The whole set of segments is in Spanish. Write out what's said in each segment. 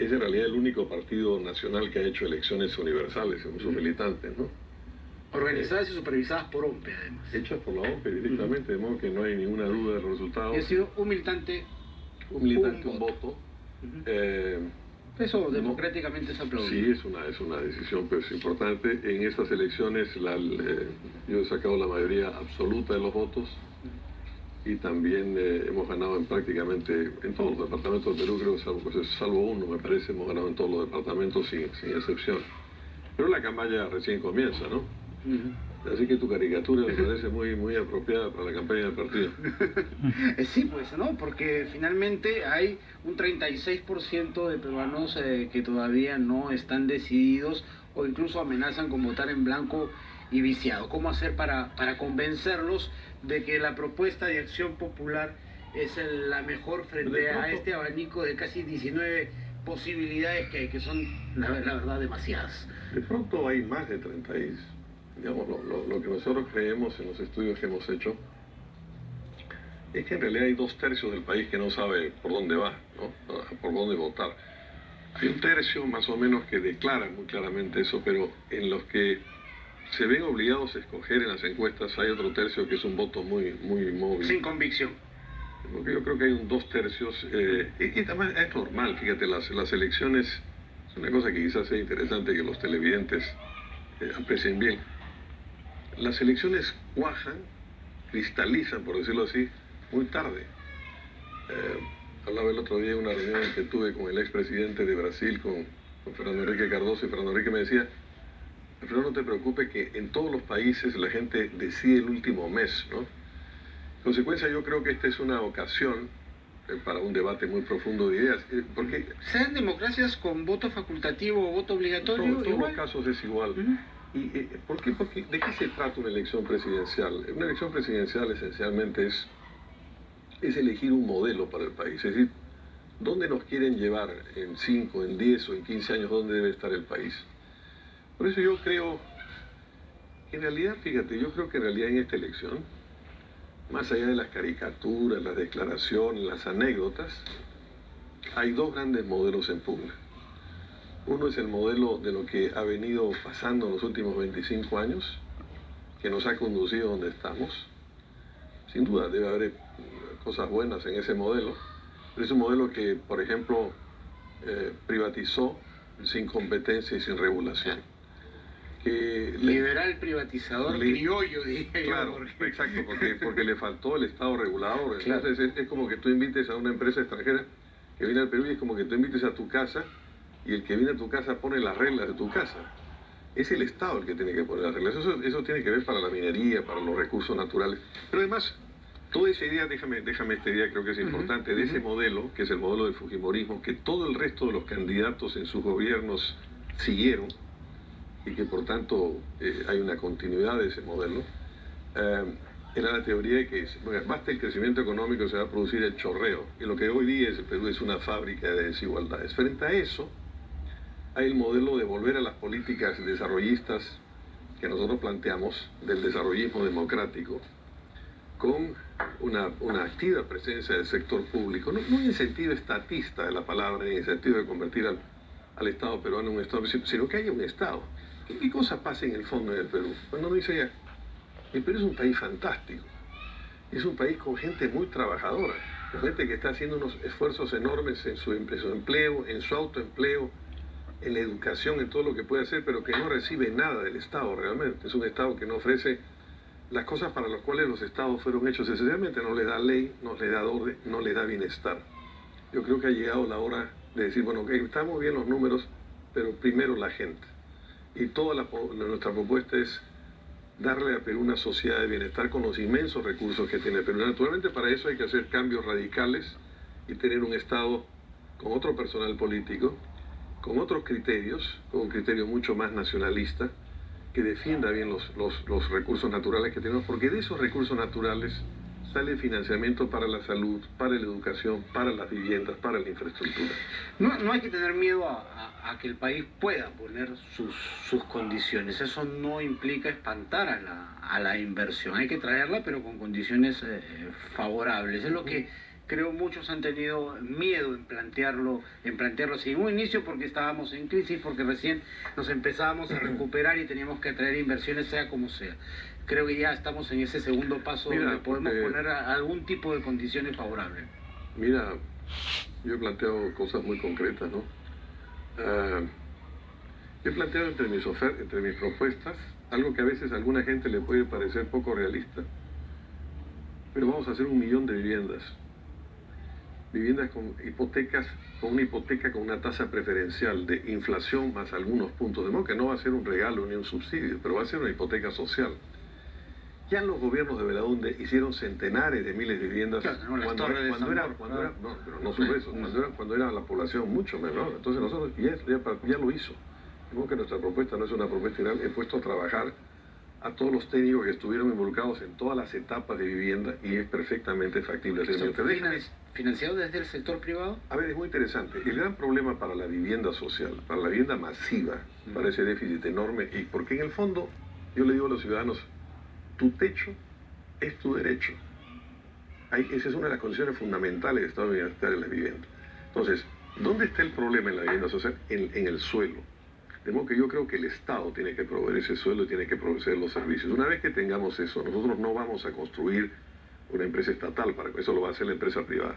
es en realidad el único partido nacional que ha hecho elecciones universales según sus militantes, ¿no? Organizadas y supervisadas por OMPE, además. Hechas por la OMPE directamente, de modo que no hay ninguna duda del resultado. Y ha sido un militante, un voto. Eso democráticamente se aplaude. Sí, es una decisión pues, importante. En estas elecciones yo he sacado la mayoría absoluta de los votos y también hemos ganado prácticamente en todos los departamentos de Perú, creo, salvo uno, me parece, hemos ganado en todos los departamentos sin excepción. Pero la campaña recién comienza, ¿no? Así que tu caricatura me parece muy apropiada para la campaña del partido. Sí, pues, ¿no? Porque finalmente hay un 36% de peruanos que todavía no están decididos o incluso amenazan con votar en blanco y viciado. ¿Cómo hacer para convencerlos de que la propuesta de Acción Popular es la mejor frente a este abanico de casi 19 posibilidades que son, la verdad, demasiadas? De pronto hay más de 30 digamos, lo que nosotros creemos en los estudios que hemos hecho es que en realidad hay 2/3 del país que no sabe por dónde va, ¿no? Por dónde votar. Hay un tercio más o menos que declara muy claramente eso, pero en los que se ven obligados a escoger en las encuestas hay otro tercio que es un voto muy móvil. Sin convicción. Porque yo creo que hay un 2/3 y también es normal, fíjate, las elecciones es una cosa que quizás sea interesante que los televidentes aprecien bien. Las elecciones cuajan, cristalizan, por decirlo así, muy tarde. Hablaba el otro día en una reunión que tuve con el expresidente de Brasil, con Fernando Henrique Cardoso, y Fernando Henrique me decía, pero no te preocupes que en todos los países la gente decide el último mes, ¿no? En consecuencia, yo creo que esta es una ocasión para un debate muy profundo de ideas. Porque ¿sean democracias con voto facultativo o voto obligatorio? En todos los casos es igual. ¿Y por qué? Porque ¿de qué se trata una elección presidencial? Una elección presidencial esencialmente es elegir un modelo para el país. Es decir, ¿dónde nos quieren llevar en 5, en 10 o en 15 años? ¿Dónde debe estar el país? Por eso yo creo que en realidad, fíjate, yo creo que en realidad en esta elección, más allá de las caricaturas, las declaraciones, las anécdotas, hay dos grandes modelos en pugna. Uno es el modelo de lo que ha venido pasando en los últimos 25 años, que nos ha conducido a donde estamos. Sin duda debe haber cosas buenas en ese modelo, pero es un modelo que, por ejemplo, privatizó sin competencia y sin regulación. Liberal privatizador criollo, diría yo. Claro, exacto, porque le faltó el Estado regulador. Claro. Entonces es como que tú invites a una empresa extranjera que viene al Perú y es como que tú invites a tu casa y el que viene a tu casa pone las reglas de tu casa. Es el Estado el que tiene que poner las reglas. Eso tiene que ver para la minería, para los recursos naturales. Pero además, toda esa idea, déjame esta idea, creo que es importante, de ese modelo, que es el modelo del fujimorismo, que todo el resto de los candidatos en sus gobiernos siguieron, y que por tanto hay una continuidad de ese modelo, era la teoría de que basta el crecimiento económico, se va a producir el chorreo, y lo que hoy día el Perú es una fábrica de desigualdades. Frente a eso, hay el modelo de volver a las políticas desarrollistas que nosotros planteamos, del desarrollismo democrático, con una activa presencia del sector público, no en el sentido estatista de la palabra, ni en el sentido de convertir al Estado peruano en un Estado, sino que haya un Estado. ¿Qué cosa pasa en el fondo en el Perú? Cuando uno dice ya, el Perú es un país fantástico, es un país con gente muy trabajadora, con gente que está haciendo unos esfuerzos enormes en su empleo, en su autoempleo, en la educación, en todo lo que puede hacer, pero que no recibe nada del Estado realmente. Es un Estado que no ofrece las cosas para las cuales los Estados fueron hechos. Esencialmente no les da ley, no les da orden, no les da bienestar. Yo creo que ha llegado la hora de decir, bueno, que estamos bien los números, pero primero la gente. Y toda nuestra propuesta es darle a Perú una sociedad de bienestar con los inmensos recursos que tiene Perú. Naturalmente para eso hay que hacer cambios radicales y tener un Estado con otro personal político, con otros criterios, con un criterio mucho más nacionalista, que defienda bien los recursos naturales que tenemos, porque de esos recursos naturales sale financiamiento para la salud, para la educación, para las viviendas, para la infraestructura. No hay que tener miedo a que el país pueda poner sus condiciones. Eso no implica espantar a la inversión. Hay que traerla, pero con condiciones favorables. Es lo que creo muchos han tenido miedo en plantearlo así. En un inicio porque estábamos en crisis, porque recién nos empezábamos a recuperar y teníamos que atraer inversiones sea como sea. Creo que ya estamos en ese segundo paso donde podemos poner algún tipo de condiciones favorables. Mira, yo he planteado cosas muy concretas, ¿no? Yo he planteado entre mis propuestas algo que a veces a alguna gente le puede parecer poco realista, pero vamos a hacer 1 millón de viviendas con hipotecas, con una hipoteca con una tasa preferencial de inflación más algunos puntos, de modo que no va a ser un regalo ni un subsidio, pero va a ser una hipoteca social. Ya los gobiernos de Belaúnde hicieron centenares de miles de viviendas cuando era la población mucho menor. Entonces nosotros ya lo hizo. De modo que nuestra propuesta no es una propuesta final. He puesto a trabajar a todos los técnicos que estuvieron involucrados en todas las etapas de vivienda y es perfectamente factible hacer. ¿Financiado desde el sector privado? A ver, es muy interesante. El gran problema para la vivienda social, para la vivienda masiva, para ese déficit enorme, y porque en el fondo yo le digo a los ciudadanos, tu techo es tu derecho. Esa es una de las condiciones fundamentales del Estado bienestar de la vivienda. Entonces, ¿dónde está el problema en la vivienda social? En el suelo. De modo que yo creo que el Estado tiene que proveer ese suelo y tiene que proveer los servicios. Una vez que tengamos eso, nosotros no vamos a construir una empresa estatal, eso lo va a hacer la empresa privada.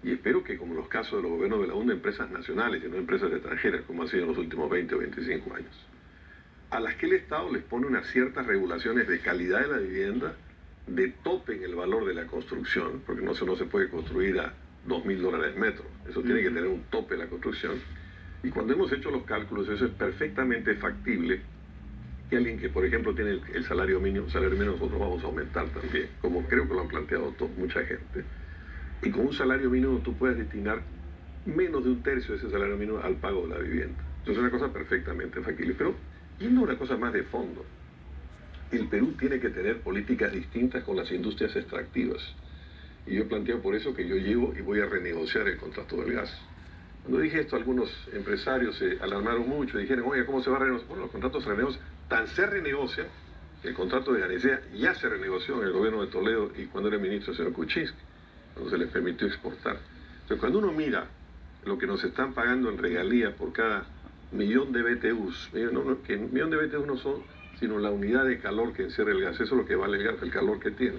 Y espero que, como en los casos de los gobiernos de la UNA, empresas nacionales y no empresas extranjeras, como ha sido en los últimos 20 o 25 años, a las que el Estado les pone unas ciertas regulaciones de calidad de la vivienda, de tope en el valor de la construcción, porque no se puede construir a $2.000 metro, eso tiene que tener un tope en la construcción. Y cuando hemos hecho los cálculos, eso es perfectamente factible, que alguien que, por ejemplo, tiene el salario mínimo, nosotros vamos a aumentar también, como creo que lo han planteado mucha gente, y con un salario mínimo tú puedes destinar menos de 1/3 de ese salario mínimo al pago de la vivienda. Entonces es una cosa perfectamente factible. Pero yendo a una cosa más de fondo, el Perú tiene que tener políticas distintas con las industrias extractivas. Y yo he planteado por eso que yo llego y voy a renegociar el contrato del gas. Cuando dije esto, algunos empresarios se alarmaron mucho y dijeron, oye, ¿cómo se va a renegociar? Bueno, los contratos se renegocian. Tan se renegocia, el contrato de Ganecea ya se renegoció en el gobierno de Toledo y cuando era ministro el señor Kuczynski, cuando se les permitió exportar. Entonces, cuando uno mira lo que nos están pagando en regalías por cada millón de BTUs, que un millón de BTUs no son sino la unidad de calor que encierra el gas, eso es lo que vale el gas, el calor que tiene.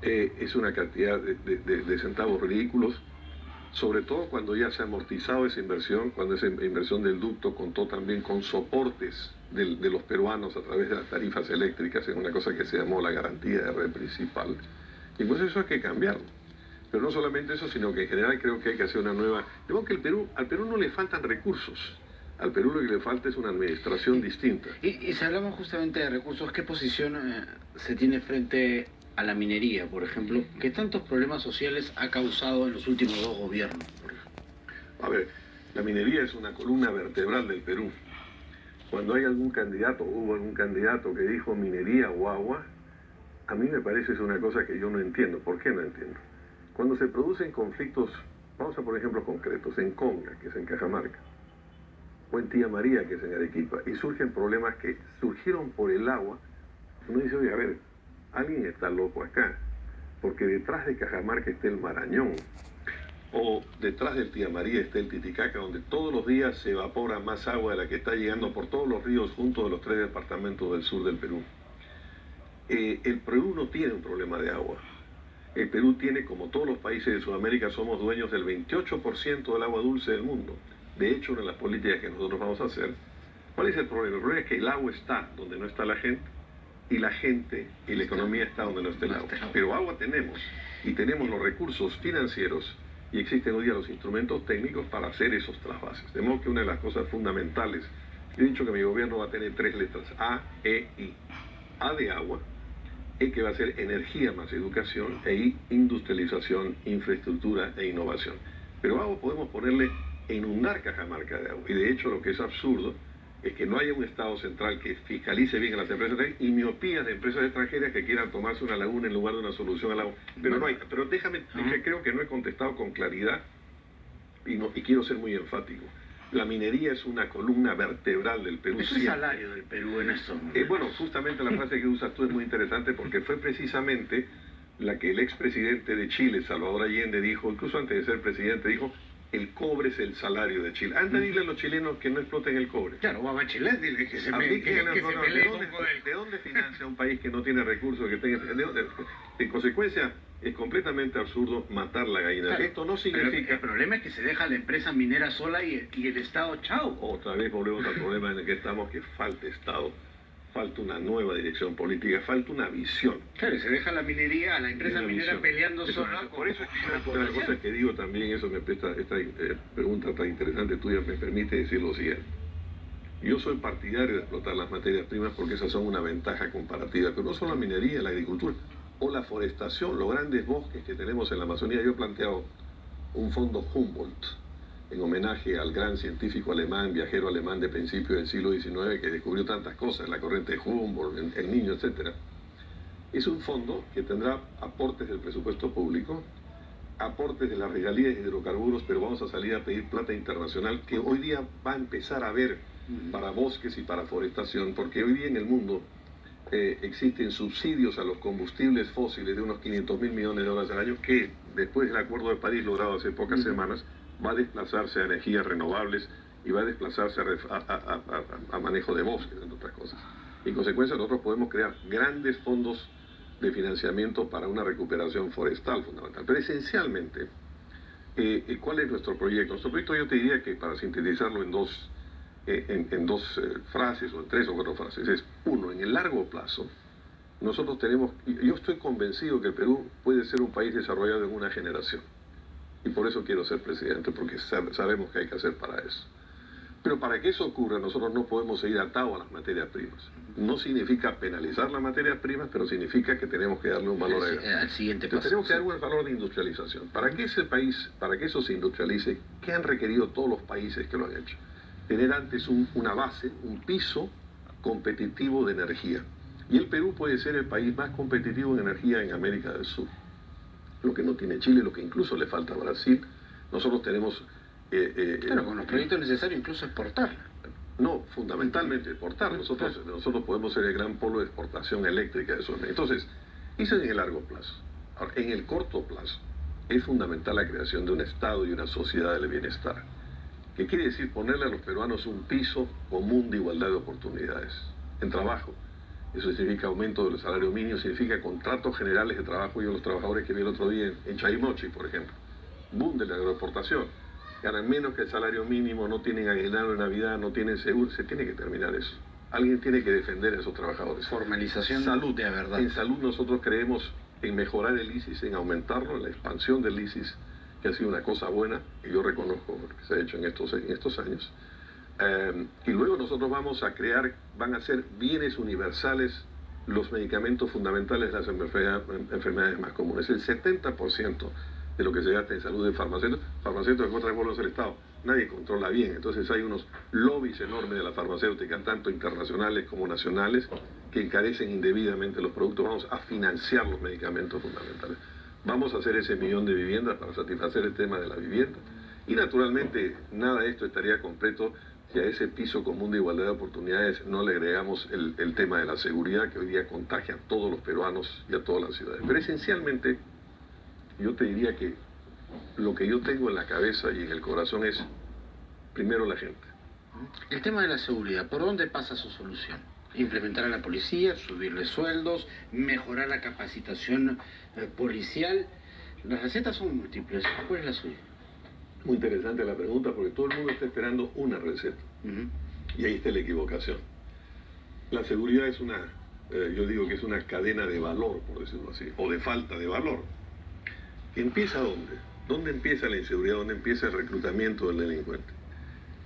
Es una cantidad de centavos ridículos, sobre todo cuando ya se ha amortizado esa inversión, cuando esa inversión del ducto contó también con soportes de los peruanos a través de las tarifas eléctricas, en una cosa que se llamó la garantía de red principal. Y pues eso hay que cambiarlo. Pero no solamente eso, sino que en general creo que hay que hacer una nueva... Digo que al Perú no le faltan recursos. Al Perú lo que le falta es una administración distinta. Y si hablamos justamente de recursos, ¿qué posición se tiene frente a la minería, por ejemplo? ¿Qué tantos problemas sociales ha causado en los últimos 2 gobiernos? A ver, la minería es una columna vertebral del Perú. Cuando hay hubo algún candidato que dijo minería o agua, a mí me parece es una cosa que yo no entiendo. ¿Por qué no entiendo? Cuando se producen conflictos, vamos a por ejemplo concretos, en Conga, que es en Cajamarca, o en Tía María, que es en Arequipa, y surgen problemas que surgieron por el agua, uno dice, oye, a ver, alguien está loco acá, porque detrás de Cajamarca está el Marañón, o detrás del Tía María está el Titicaca, donde todos los días se evapora más agua de la que está llegando por todos los ríos juntos de los 3 departamentos del sur del Perú. El Perú no tiene un problema de agua. El Perú tiene, como todos los países de Sudamérica, somos dueños del 28% del agua dulce del mundo. De hecho, una de las políticas que nosotros vamos a hacer, ¿cuál es el problema? El problema es que el agua está donde no está la gente, y la gente y la economía está donde no está el agua. Pero agua tenemos, y tenemos los recursos financieros, y existen hoy día los instrumentos técnicos para hacer esos trasvases. De modo que una de las cosas fundamentales, he dicho que mi gobierno va a tener 3 letras, A, E, I. A de agua, E que va a ser energía más educación, e I, industrialización, infraestructura e innovación. Pero agua podemos ponerle inundar Cajamarca de agua. Y de hecho lo que es absurdo es que no haya un Estado central que fiscalice bien a las empresas y miopías de empresas extranjeras que quieran tomarse una laguna en lugar de una solución al agua. Pero no hay. Pero déjame, creo que no he contestado con claridad y quiero ser muy enfático. La minería es una columna vertebral del Perú. ¿Es el salario del Perú en esto? Bueno, justamente la frase que usas tú es muy interesante porque fue precisamente la que el expresidente de Chile, Salvador Allende, dijo, incluso antes de ser presidente, dijo: el cobre es el salario de Chile. Anda, dile a los chilenos que no exploten el cobre. Claro, va a Chile, dile que se pelee ¿De dónde financia un país que no tiene recursos? En consecuencia, es completamente absurdo matar la gallina. Claro, esto no significa... El problema es que se deja la empresa minera sola y el Estado, chao. Otra vez volvemos al problema en el que estamos, que falta Estado, falta una nueva dirección política, falta una visión. Claro, se deja la minería, a la empresa minera peleando sola. Por eso es que una de las cosas que digo también, eso me presta, esta pregunta tan interesante tuya me permite decir lo siguiente. Yo soy partidario de explotar las materias primas porque esas son una ventaja comparativa, pero no solo la minería, la agricultura o la forestación, los grandes bosques que tenemos en la Amazonía. Yo he planteado un fondo Humboldt en homenaje al gran científico alemán, viajero alemán de principios del siglo XIX que descubrió tantas cosas, la corriente de Humboldt, el Niño, etc. Es un fondo que tendrá aportes del presupuesto público, aportes de las regalías de hidrocarburos, pero vamos a salir a pedir plata internacional que hoy día va a empezar a ver para bosques y para forestación, porque hoy día en el mundo existen subsidios a los combustibles fósiles de unos 500.000 millones de dólares al año, que después del Acuerdo de París logrado hace pocas semanas va a desplazarse a energías renovables y va a desplazarse a manejo de bosques, entre otras cosas. En consecuencia, nosotros podemos crear grandes fondos de financiamiento para una recuperación forestal fundamental. Pero esencialmente, ¿cuál es nuestro proyecto? Nuestro proyecto, yo te diría que, para sintetizarlo en dos frases o en 3 o 4 frases, es: uno, en el largo plazo, nosotros tenemos, yo estoy convencido que el Perú puede ser un país desarrollado en una generación, y por eso quiero ser presidente, porque sabemos que hay que hacer para eso. Pero para que eso ocurra, nosotros no podemos seguir atados a las materias primas. No significa penalizar las materias primas, pero significa que tenemos que darle un valor al siguiente paso. Tenemos que dar un valor de industrialización. Para que ese país, para que eso se industrialice, ¿qué han requerido todos los países que lo han hecho? Tener antes una base, un piso competitivo de energía. Y el Perú puede ser el país más competitivo en energía en América del Sur. Lo que no tiene Chile, lo que incluso le falta a Brasil. Nosotros tenemos... claro, con los proyectos necesarios incluso exportar. No, fundamentalmente exportar. Nosotros podemos ser el gran polo de exportación eléctrica de eso. Entonces, eso es en el largo plazo. Ahora, en el corto plazo, es fundamental la creación de un Estado y una sociedad del bienestar, que quiere decir ponerle a los peruanos un piso común de igualdad de oportunidades en trabajo. Eso significa aumento del salario mínimo, significa contratos generales de trabajo. Yo los trabajadores que vi el otro día en Chaimochi, por ejemplo, boom de la agroexportación, ganan menos que el salario mínimo, no tienen aguinaldo de Navidad, no tienen seguro. Se tiene que terminar eso. Alguien tiene que defender a esos trabajadores. Formalización salud, de verdad. En salud nosotros creemos en mejorar el ISIS, en aumentarlo, en la expansión del ISIS, que ha sido una cosa buena, y yo reconozco que se ha hecho en estos años. Y luego nosotros van a ser bienes universales los medicamentos fundamentales de las enfermedades más comunes. El 70% de lo que se gasta en salud de farmacéuticos que otra vez vuelven a ser el Estado. Nadie controla bien, entonces hay unos lobbies enormes de la farmacéutica, tanto internacionales como nacionales, que encarecen indebidamente los productos. Vamos a financiar los medicamentos fundamentales. Vamos a hacer ese 1 millón de viviendas para satisfacer el tema de la vivienda. Y naturalmente nada de esto estaría completo si a ese piso común de igualdad de oportunidades no le agregamos el tema de la seguridad, que hoy día contagia a todos los peruanos y a todas las ciudades. Pero esencialmente, yo te diría que lo que yo tengo en la cabeza y en el corazón es, primero, la gente. El tema de la seguridad, ¿por dónde pasa su solución? Implementar a la policía, subirle sueldos, mejorar la capacitación policial. Las recetas son múltiples. ¿Cuál es la suya? Muy interesante la pregunta, porque todo el mundo está esperando una receta. Y ahí está la equivocación. La seguridad es yo digo que es una cadena de valor, por decirlo así, o de falta de valor. ¿Empieza dónde? ¿Dónde empieza la inseguridad? ¿Dónde empieza el reclutamiento del delincuente?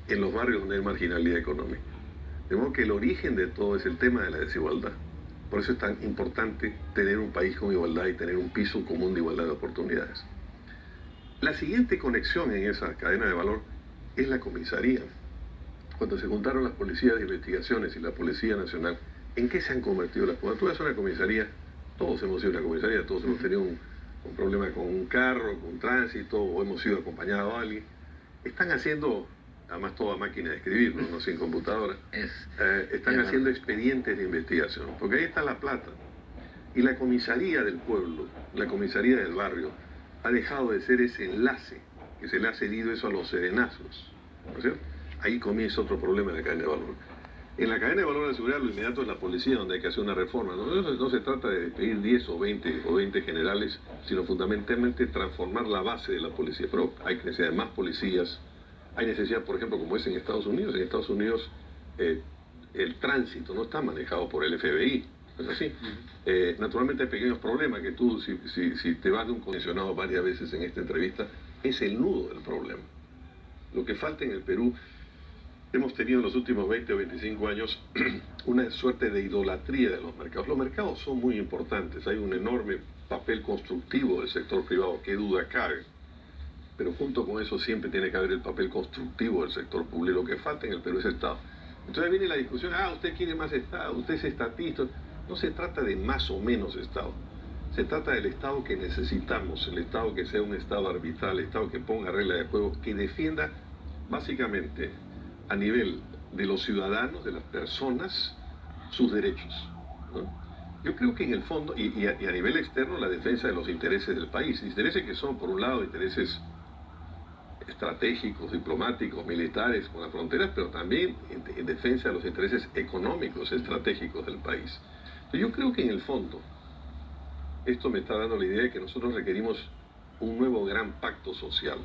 En los barrios donde hay marginalidad económica. De modo que el origen de todo es el tema de la desigualdad. Por eso es tan importante tener un país con igualdad y tener un piso común de igualdad de oportunidades. La siguiente conexión en esa cadena de valor es la comisaría. Cuando se juntaron las policías de investigaciones y la Policía Nacional, ¿en qué se han convertido las? Cuando tú vas a una comisaría, todos hemos ido a una comisaría, todos hemos tenido un problema con un carro, con tránsito, o hemos sido acompañados a alguien. Están haciendo, además toda máquina de escribir, no sin computadora, están haciendo expedientes de investigación, porque ahí está la plata. Y la comisaría del pueblo, la comisaría del barrio, ha dejado de ser ese enlace que se le ha cedido eso a los serenazos, ¿no es cierto? Ahí comienza otro problema en la cadena de valor. En la cadena de valor de seguridad lo inmediato es la policía, donde hay que hacer una reforma. No se trata de despedir 10 o 20 generales, sino fundamentalmente transformar la base de la policía. Pero hay necesidad de más policías, hay necesidad, por ejemplo, como es en Estados Unidos. En Estados Unidos el tránsito no está manejado por el FBI, ¿no es así? Naturalmente hay pequeños problemas que tú, si te vas de un condicionado varias veces en esta entrevista, es el nudo del problema. Lo que falta en el Perú, hemos tenido en los últimos 20 o 25 años una suerte de idolatría de los mercados. Los mercados son muy importantes, hay un enorme papel constructivo del sector privado, qué duda cabe. Pero junto con eso siempre tiene que haber el papel constructivo del sector público. Lo que falta en el Perú es Estado. Entonces viene la discusión, usted quiere más Estado, usted es estatista. No se trata de más o menos Estado. Se trata del Estado que necesitamos, el Estado que sea un Estado arbitral, el Estado que ponga reglas de juego, que defienda básicamente a nivel de los ciudadanos, de las personas, sus derechos, ¿no? Yo creo que en el fondo, y a nivel externo, la defensa de los intereses del país. Intereses que son, por un lado, intereses estratégicos, diplomáticos, militares con las fronteras, pero también en defensa de los intereses económicos, estratégicos del país. Yo creo que en el fondo, esto me está dando la idea de que nosotros requerimos un nuevo gran pacto social,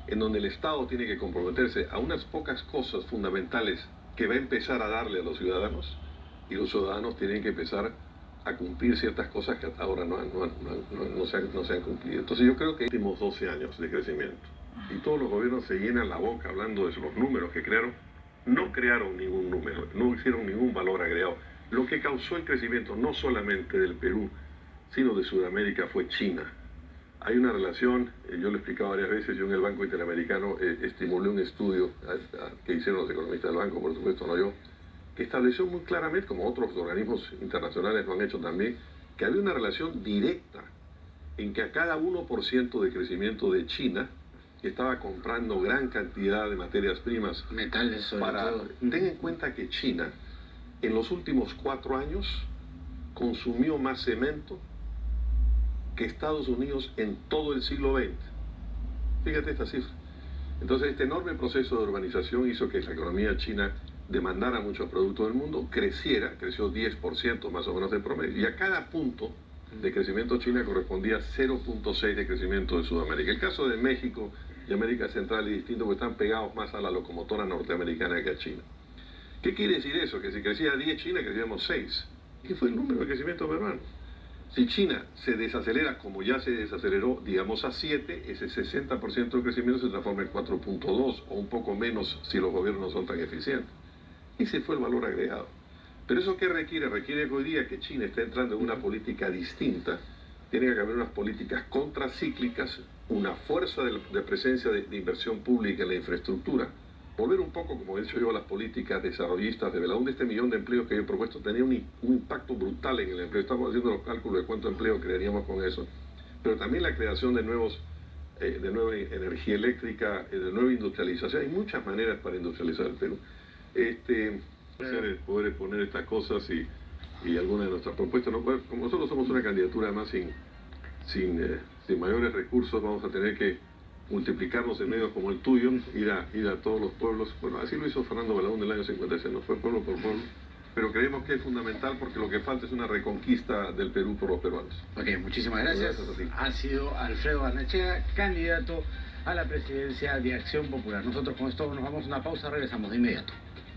en donde el Estado tiene que comprometerse a unas pocas cosas fundamentales que va a empezar a darle a los ciudadanos, y los ciudadanos tienen que empezar a cumplir ciertas cosas que hasta ahora no se han cumplido. Entonces yo creo que últimos 12 años de crecimiento, y todos los gobiernos se llenan la boca hablando de los números que crearon, no crearon ningún número, no hicieron ningún valor agregado. Lo que causó el crecimiento no solamente del Perú, sino de Sudamérica fue China. Hay una relación, yo lo he explicado varias veces, yo en el Banco Interamericano estimulé un estudio que hicieron los economistas del banco, por supuesto, no yo, que estableció muy claramente, como otros organismos internacionales lo han hecho también, que había una relación directa en que a cada 1% de crecimiento de China estaba comprando gran cantidad de materias primas. Metales sobre todo. Ten en cuenta que China, en los últimos 4 años, consumió más cemento que Estados Unidos en todo el siglo XX. Fíjate esta cifra. Entonces, este enorme proceso de urbanización hizo que la economía china demandara muchos productos del mundo, creció 10% más o menos de promedio, y a cada punto de crecimiento China correspondía 0.6 de crecimiento de Sudamérica. El caso de México y América Central es distinto porque están pegados más a la locomotora norteamericana que a China. ¿Qué quiere decir eso? Que si crecía 10 China, crecíamos 6. ¿Qué fue el número de crecimiento peruano? Si China se desacelera como ya se desaceleró, digamos a 7, ese 60% de crecimiento se transforma en 4.2 o un poco menos si los gobiernos no son tan eficientes. Ese fue el valor agregado. Pero ¿eso qué requiere? Requiere que hoy día que China está entrando en una política distinta, tiene que haber unas políticas contracíclicas, una fuerza de presencia de inversión pública en la infraestructura, volver un poco, como he dicho yo, a las políticas desarrollistas de Belaúnde. Este millón de empleos que yo he propuesto tenía un impacto brutal en el empleo. Estamos haciendo los cálculos de cuánto empleo crearíamos con eso. Pero también la creación de nueva energía eléctrica, de nueva industrialización. Hay muchas maneras para industrializar el Perú. Poder exponer estas cosas y algunas de nuestras propuestas. ¿No? Como nosotros somos una candidatura además sin mayores recursos, vamos a tener que multiplicarnos en medios como el tuyo, ir a todos los pueblos. Bueno, así lo hizo Fernando Belaúnde en el año 56, no fue pueblo por pueblo, pero creemos que es fundamental porque lo que falta es una reconquista del Perú por los peruanos. Ok, muchísimas gracias. Ha sido Alfredo Barnechea, candidato a la presidencia de Acción Popular. Nosotros con esto nos vamos a una pausa, regresamos de inmediato.